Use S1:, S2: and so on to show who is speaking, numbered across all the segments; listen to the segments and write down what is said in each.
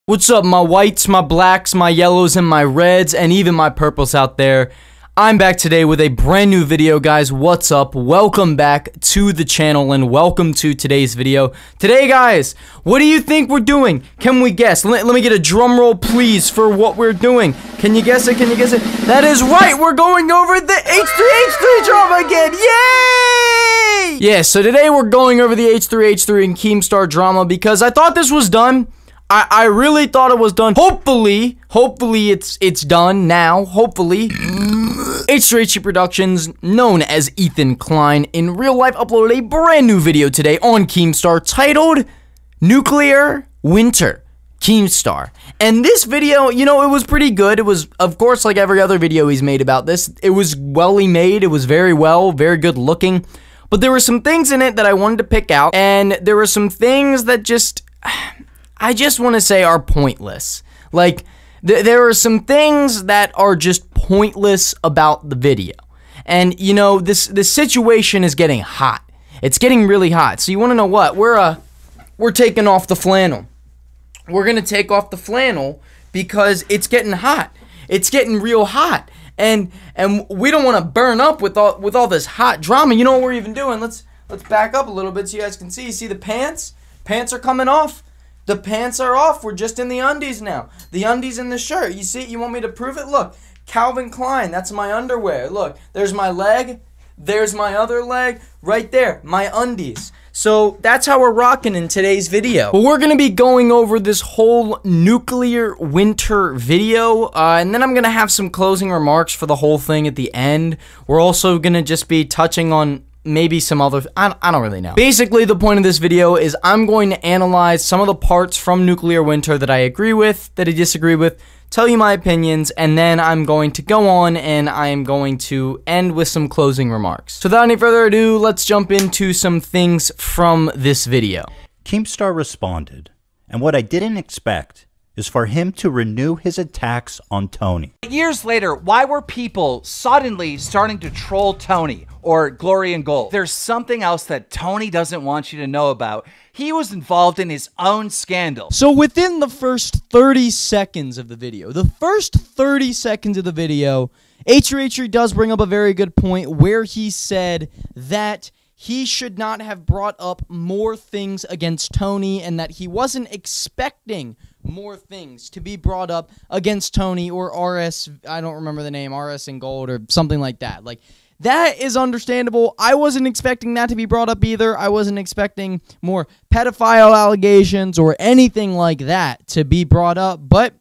S1: What's up, my whites, my blacks, my yellows, and my reds, and even my purples out there? I'm back today with a brand new video, guys. What's up? Welcome back to the channel, and welcome to today's video. Today, guys, what do you think we're doing? Can we guess? Let me get a drum roll, please, for what we're doing. Can you guess it? Can you guess it? That is right! We're going over the H3H3 drama again! Yay! Yeah, so today we're going over the H3H3 and Keemstar drama because I thought this was done. I really thought it was done. Hopefully it's done now. Hopefully. H3H3 Productions, known as Ethan Klein, in real life uploaded a brand new video today on Keemstar titled Nuclear Winter. Keemstar. And this video, you know, it was pretty good. It was, of course, like every other video he's made about this. It was well made. It was very good looking. But there were some things in it that I wanted to pick out. And there were some things that just... I just want to say are pointless. Like, there are some things that are just pointless about the video. And, you know, this situation is getting hot. It's getting really hot. So you want to know what? We're taking off the flannel. We're going to take off the flannel because it's getting hot. It's getting real hot. And we don't want to burn up with all this hot drama. You know what we're even doing? Let's back up a little bit so you guys can see. You see the pants? Pants are coming off. The pants are off. We're just in the undies now. The undies and the shirt. You see? You want me to prove it? Look. Calvin Klein. That's my underwear. Look. There's my leg. There's my other leg. Right there. My undies. So that's how we're rocking in today's video. But we're going to be going over this whole nuclear winter video. And then I'm going to have some closing remarks for the whole thing at the end. We're also going to just be touching on maybe some other, I don't really know. Basically, the point of this video is I'm going to analyze some of the parts from Nuclear Winter that I agree with, that I disagree with, tell you my opinions, and then I'm going to go on and I am going to end with some closing remarks. So without any further ado, let's jump into some things from this video.
S2: Keemstar responded, and what I didn't expect is for him to renew his attacks on Tony.
S3: Years later, why were people suddenly starting to troll Tony or Glory and Gold? There's something else that Tony doesn't want you to know about. He was involved in his own scandal.
S1: So within the first 30 seconds of the video, H3H3 does bring up a very good point where he said that he should not have brought up more things against Tony and that he wasn't expecting more things to be brought up against Tony or RS, I don't remember the name, RS and Gold or something like that. Like, that is understandable. I wasn't expecting that to be brought up either. I wasn't expecting more pedophile allegations or anything like that to be brought up, but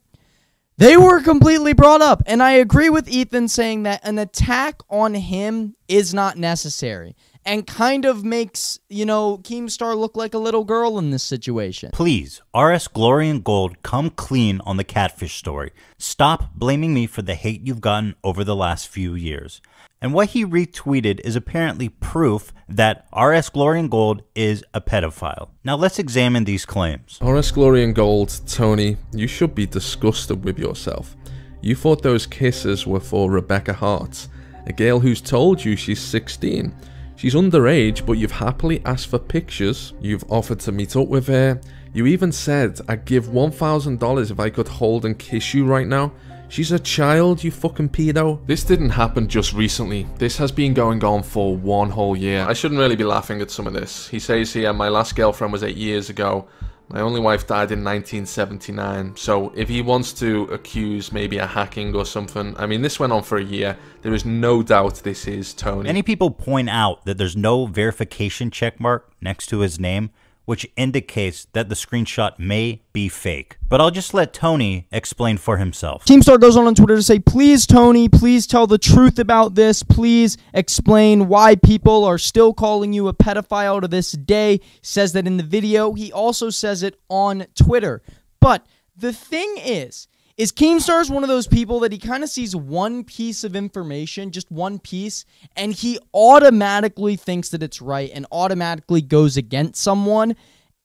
S1: they were completely brought up. And I agree with Ethan saying that an attack on him is not necessary and kind of makes, you know, Keemstar look like a little girl in this situation.
S2: Please, RS Glory and Gold, come clean on the catfish story. Stop blaming me for the hate you've gotten over the last few years. And what he retweeted is apparently proof that RS Glory and Gold is a pedophile. Now let's examine these claims.
S4: RS Glory and Gold, Tony, you should be disgusted with yourself. You thought those kisses were for Rebecca Hart, a girl who's told you she's 16. She's underage, but you've happily asked for pictures. You've offered to meet up with her. You even said, I'd give $1,000 if I could hold and kiss you right now. She's a child, you fucking pedo. This didn't happen just recently. This has been going on for 1 whole year. I shouldn't really be laughing at some of this. He says here, my last girlfriend was 8 years ago. My only wife died in 1979. So if he wants to accuse maybe a hacking or something, I mean, this went on for a year. There is no doubt this is Tony.
S2: Many people point out that there's no verification checkmark next to his name, which indicates that the screenshot may be fake. But I'll just let Tony explain for himself.
S1: Keemstar goes on Twitter to say, please, Tony, please tell the truth about this. Please explain why people are still calling you a pedophile to this day. He says that in the video. He also says it on Twitter. But the thing is Keemstar is one of those people that he kind of sees one piece of information, just one piece, and he automatically thinks that it's right and automatically goes against someone.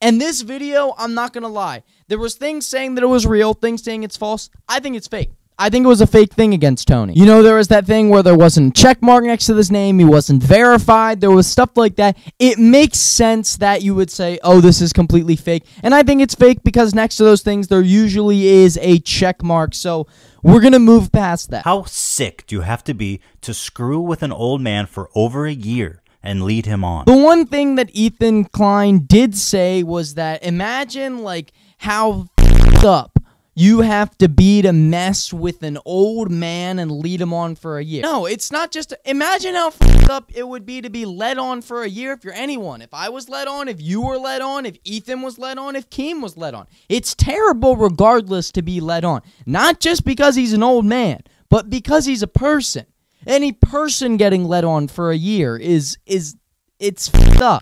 S1: And this video, I'm not going to lie, there was things saying that it was real, things saying it's false. I think it's fake. I think it was a fake thing against Tony. You know, there was that thing where there wasn't a check mark next to his name. He wasn't verified. There was stuff like that. It makes sense that you would say, oh, this is completely fake. And I think it's fake because next to those things, there usually is a check mark. So we're going to move past that.
S2: How sick do you have to be to screw with an old man for over a year and lead him on?
S1: The one thing that Ethan Klein did say was that imagine like how f***ed up you have to be to mess with an old man and lead him on for a year. No, it's not just... Imagine how f***ed up it would be to be led on for a year if you're anyone. If I was led on, if you were led on, if Ethan was led on, if Keem was led on. It's terrible regardless to be led on. Not just because he's an old man, but because he's a person. Any person getting led on for a year it's f***ed up.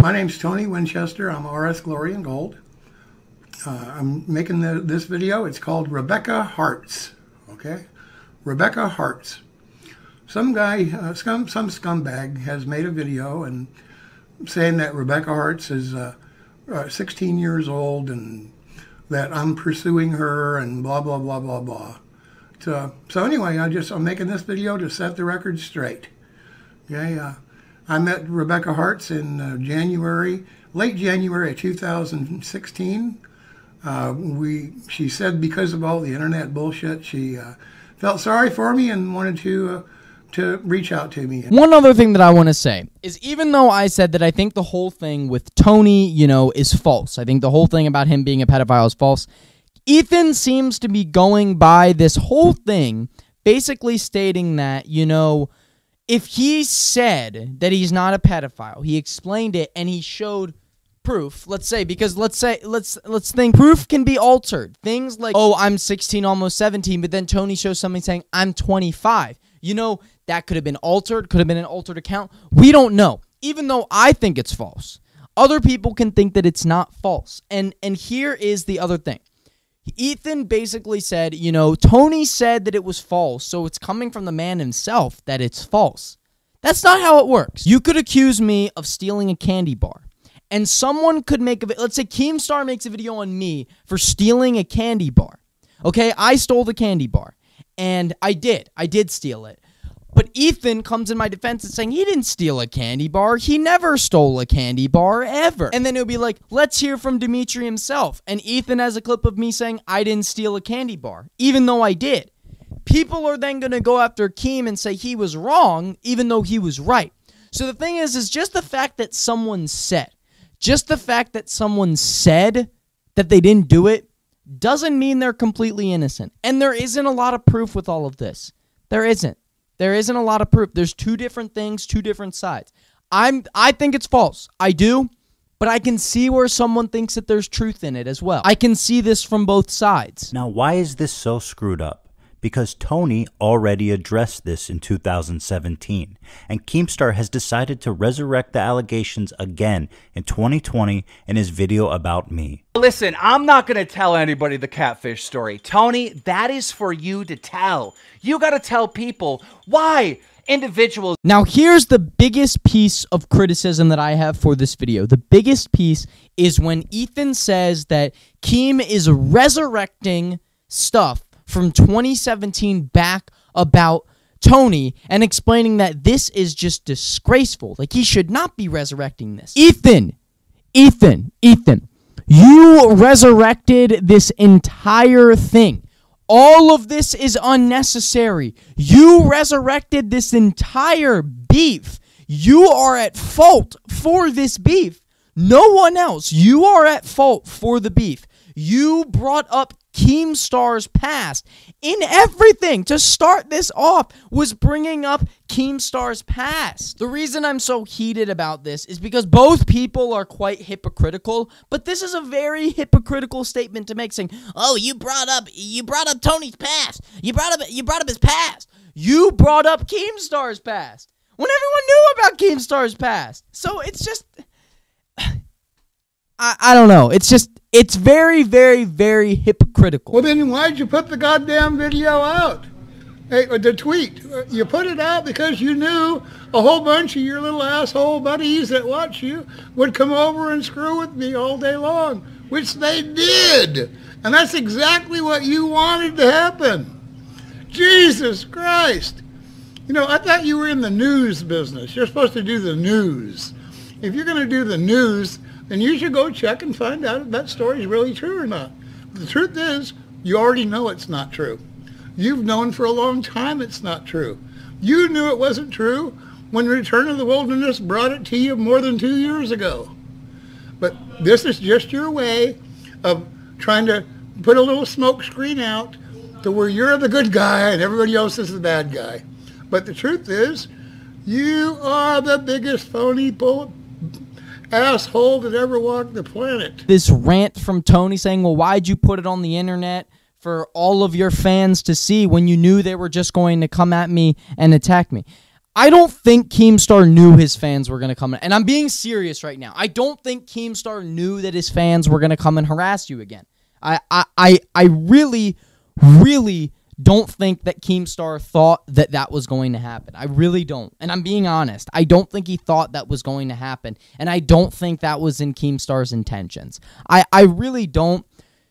S5: My name's Tony Winchester. I'm RS Glory and Gold. I'm making this video. It's called Rebecca Hearts. Okay, Rebecca Hearts. Some guy, some scumbag, has made a video and saying that Rebecca Hearts is 16 years old and that I'm pursuing her and blah blah blah blah blah. So anyway, I'm making this video to set the record straight. Okay, I met Rebecca Hearts in late January of 2016. She said because of all the internet bullshit, she felt sorry for me and wanted to reach out to me.
S1: One other thing that I want to say is even though I said that I think the whole thing with Tony, you know, is false. I think the whole thing about him being a pedophile is false. Ethan seems to be going by this whole thing, basically stating that, you know, if he said that he's not a pedophile, he explained it and he showed proof, let's say, because let's think proof can be altered. Things like, oh, I'm 16, almost 17, but then Tony shows something saying I'm 25. You know, that could have been altered, could have been an altered account. We don't know. Even though I think it's false, other people can think that it's not false. And here is the other thing. Ethan basically said, you know, Tony said that it was false, so it's coming from the man himself that it's false. That's not how it works. You could accuse me of stealing a candy bar, and someone could make a video. Let's say Keemstar makes a video on me for stealing a candy bar. Okay, I stole the candy bar, and I did steal it. But Ethan comes in my defense and saying he didn't steal a candy bar. He never stole a candy bar, ever. And then it'll be like, let's hear from Dimitri himself. And Ethan has a clip of me saying I didn't steal a candy bar, even though I did. People are then going to go after Keem and say he was wrong, even though he was right. So the thing is just the fact that someone said, that they didn't do it, doesn't mean they're completely innocent. And there isn't a lot of proof with all of this. There isn't. There isn't a lot of proof. There's two different things, two different sides. I think it's false. I do, but I can see where someone thinks that there's truth in it as well. I can see this from both sides.
S2: Now, why is this so screwed up? Because Tony already addressed this in 2017, and Keemstar has decided to resurrect the allegations again in 2020 in his video about me.
S3: Listen, I'm not going to tell anybody the catfish story. Tony, that is for you to tell. You got to tell people why individuals...
S1: Now, here's the biggest piece of criticism that I have for this video. The biggest piece is when Ethan says that Keem is resurrecting stuff from 2017 back about Tony and explaining that this is just disgraceful. Like, he should not be resurrecting this. Ethan, you resurrected this entire thing. All of this is unnecessary. You resurrected this entire beef. You are at fault for this beef. No one else. You are at fault for the beef. You brought up Keemstar's past in everything. To start this off was bringing up Keemstar's past. The reason I'm so heated about this is because both people are quite hypocritical, but this is a very hypocritical statement to make, saying, "Oh, you brought up Tony's past. You brought up his past. You brought up Keemstar's past." When everyone knew about Keemstar's past. So it's just I don't know. It's very, very, very hypocritical.
S5: Well, then why'd you put the goddamn video out? Hey, the tweet, you put it out because you knew a whole bunch of your little asshole buddies that watch you would come over and screw with me all day long, which they did. And that's exactly what you wanted to happen. Jesus Christ. You know, I thought you were in the news business. You're supposed to do the news. If you're going to do the news, then you should go check and find out if that story is really true or not. The truth is, you already know it's not true. You've known for a long time it's not true. You knew it wasn't true when Return of the Wilderness brought it to you more than 2 years ago. But this is just your way of trying to put a little smoke screen out to where you're the good guy and everybody else is the bad guy. But the truth is, you are the biggest phony asshole that ever walked the planet.
S1: This rant from Tony saying, well, why'd you put it on the internet for all of your fans to see when you knew they were just going to come at me and attack me? I don't think Keemstar knew his fans were going to come in. And I'm being serious right now. I don't think Keemstar knew that his fans were going to come and harass you again. I really, really don't think that Keemstar thought that that was going to happen. I really don't. And I'm being honest. I don't think he thought that was going to happen. And I don't think that was in Keemstar's intentions. I really don't.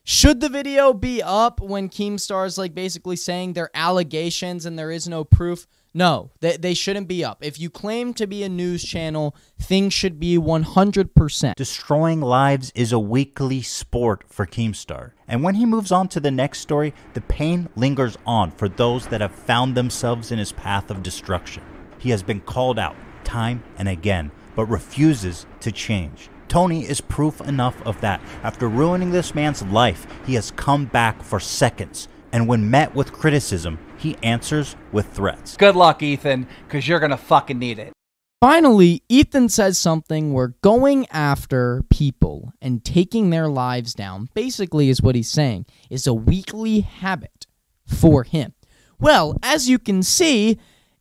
S1: Should the video be up when Keemstar's like basically saying they're allegations and there is no proof? No, they shouldn't be up. If you claim to be a news channel, things should be 100%.
S2: Destroying lives is a weekly sport for Keemstar. And when he moves on to the next story, the pain lingers on for those that have found themselves in his path of destruction. He has been called out time and again, but refuses to change. Tony is proof enough of that. After ruining this man's life, he has come back for seconds. And when met with criticism, he answers with threats.
S3: Good luck, Ethan, because you're going to fucking need it.
S1: Finally, Ethan says something where going after people and taking their lives down, basically is what he's saying, is a weekly habit for him. Well, as you can see,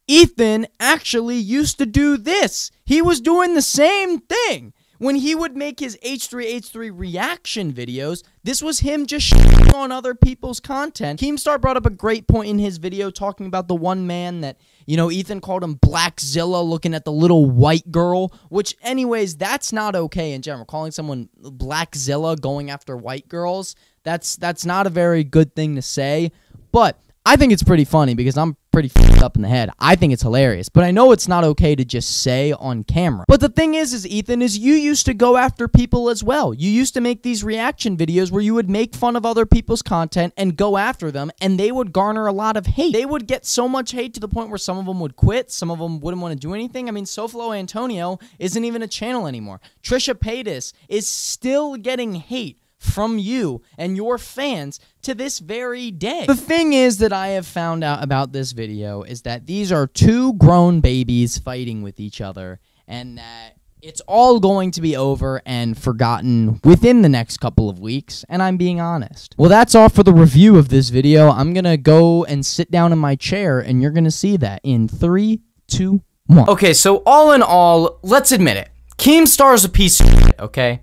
S1: Ethan actually used to do this. He was doing the same thing. When he would make his H3H3 reaction videos, this was him just shitting on other people's content. Keemstar brought up a great point in his video talking about the one man that, you know, Ethan called him Blackzilla, looking at the little white girl, which anyways, that's not okay in general. Calling someone Blackzilla, going after white girls, that's not a very good thing to say, but I think it's pretty funny because I'm pretty f***ed up in the head. I think it's hilarious, but I know it's not okay to just say on camera. But the thing is Ethan, is you used to go after people as well. You used to make these reaction videos where you would make fun of other people's content and go after them, and they would garner a lot of hate. They would get so much hate to the point where some of them would quit, some of them wouldn't want to do anything. I mean, Soflo Antonio isn't even a channel anymore. Trisha Paytas is still getting hate from you and your fans to this very day. The thing is that I have found out about this video is that these are two grown babies fighting with each other, and that it's all going to be over and forgotten within the next couple of weeks, and I'm being honest. Well, that's all for the review of this video. I'm gonna go and sit down in my chair, and you're gonna see that in 3, 2, 1. Okay, so all in all, let's admit it. Keemstar's a piece of shit, okay?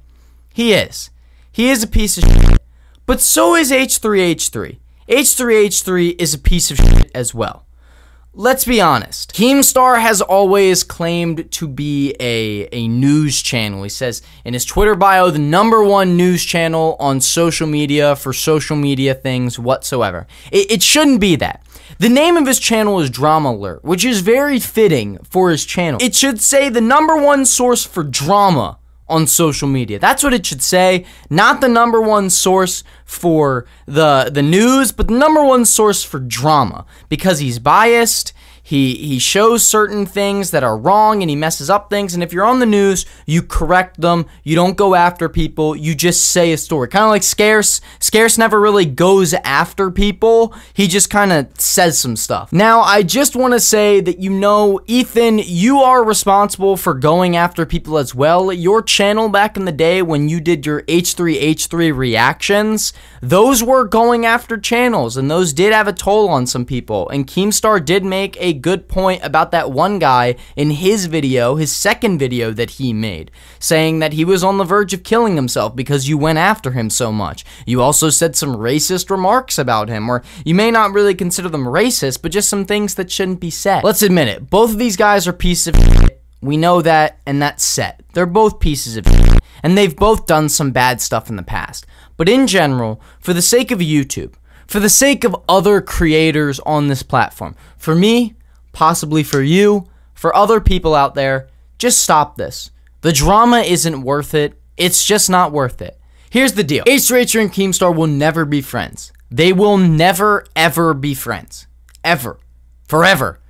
S1: He is. He is a piece of shit, but so is H3H3. H3H3 is a piece of shit as well. Let's be honest. Keemstar has always claimed to be a news channel. He says in his Twitter bio, the #1 news channel on social media for social media things whatsoever. It shouldn't be that. The name of his channel is Drama Alert, which is very fitting for his channel. It should say the #1 source for drama on social media. That's what it should say. Not the #1 source for the news, but the #1 source for drama. Because he's biased, he shows certain things that are wrong, and he messes up things, and if you're on the news, you correct them, you don't go after people, you just say a story. Kind of like Scarce. Scarce never really goes after people, he just kind of says some stuff. Now, I just want to say that, you know, Ethan, you are responsible for going after people as well. Your channel back in the day when you did your H3H3 reactions, those were going after channels, and those did have a toll on some people, and Keemstar did make a good point about that one guy in his video, his second video that he made, saying that he was on the verge of killing himself because you went after him so much. You also said some racist remarks about him, or you may not really consider them racist, but just some things that shouldn't be said. Let's admit it, both of these guys are pieces of shit. We know that, and that's set. They're both pieces of shit, and they've both done some bad stuff in the past. But in general, for the sake of YouTube, for the sake of other creators on this platform, for me, possibly for you, for other people out there, just stop this. The drama isn't worth it. It's just not worth it. Here's the deal. H3H3 and Keemstar will never be friends. They will never, ever be friends. Ever. Forever.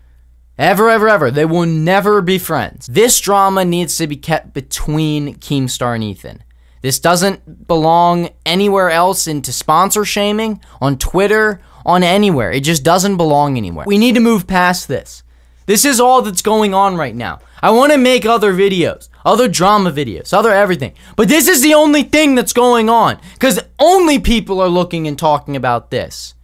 S1: Ever, ever, ever. They will never be friends. This drama needs to be kept between Keemstar and Ethan. This doesn't belong anywhere else into sponsor shaming, on Twitter, on anywhere. It just doesn't belong anywhere. We need to move past this. This is all that's going on right now. I want to make other videos, other drama videos, other everything. But this is the only thing that's going on, because only people are looking and talking about this.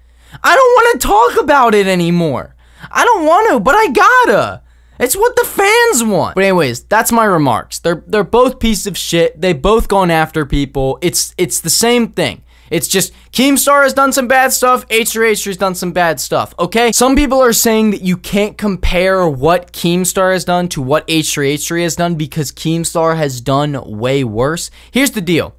S1: I don't want to talk about it anymore. I don't want to, but I gotta. It's what the fans want. But anyways, that's my remarks. They're both pieces of shit. They've both gone after people. It's the same thing. It's just Keemstar has done some bad stuff, H3H3 has done some bad stuff, okay? Some people are saying that you can't compare what Keemstar has done to what H3H3 has done because Keemstar has done way worse. Here's the deal.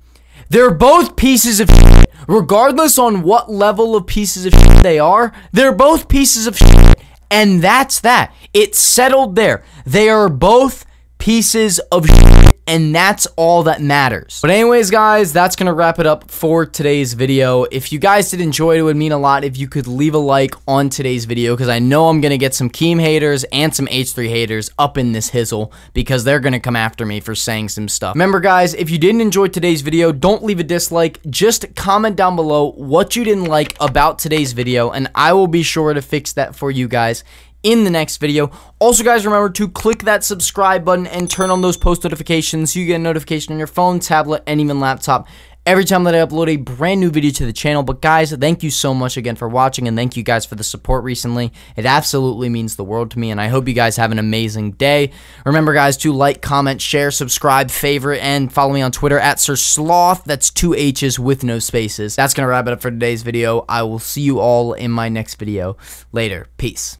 S1: They're both pieces of shit. Regardless on what level of pieces of shit they are, they're both pieces of shit. And that's that. It's settled there. They are both pieces of shit, and that's all that matters. But anyways, guys, that's gonna wrap it up for today's video. If you guys did enjoy it, it would mean a lot if you could leave a like on today's video, because I know I'm gonna get some Keem haters and some H3 haters up in this hizzle, because they're gonna come after me for saying some stuff. Remember, guys, if you didn't enjoy today's video, don't leave a dislike. Just comment down below what you didn't like about today's video, and I will be sure to fix that for you guys in the next video. Also, guys, remember to click that subscribe button and turn on those post notifications so you get a notification on your phone, tablet, and even laptop every time that I upload a brand new video to the channel. But guys, thank you so much again for watching, and thank you guys for the support recently. It absolutely means the world to me, and I hope you guys have an amazing day. Remember, guys, to like, comment, share, subscribe, favorite, and follow me on Twitter at SirSloth. That's 2 H's with no spaces. That's gonna wrap it up for today's video. I will see you all in my next video. Later. Peace.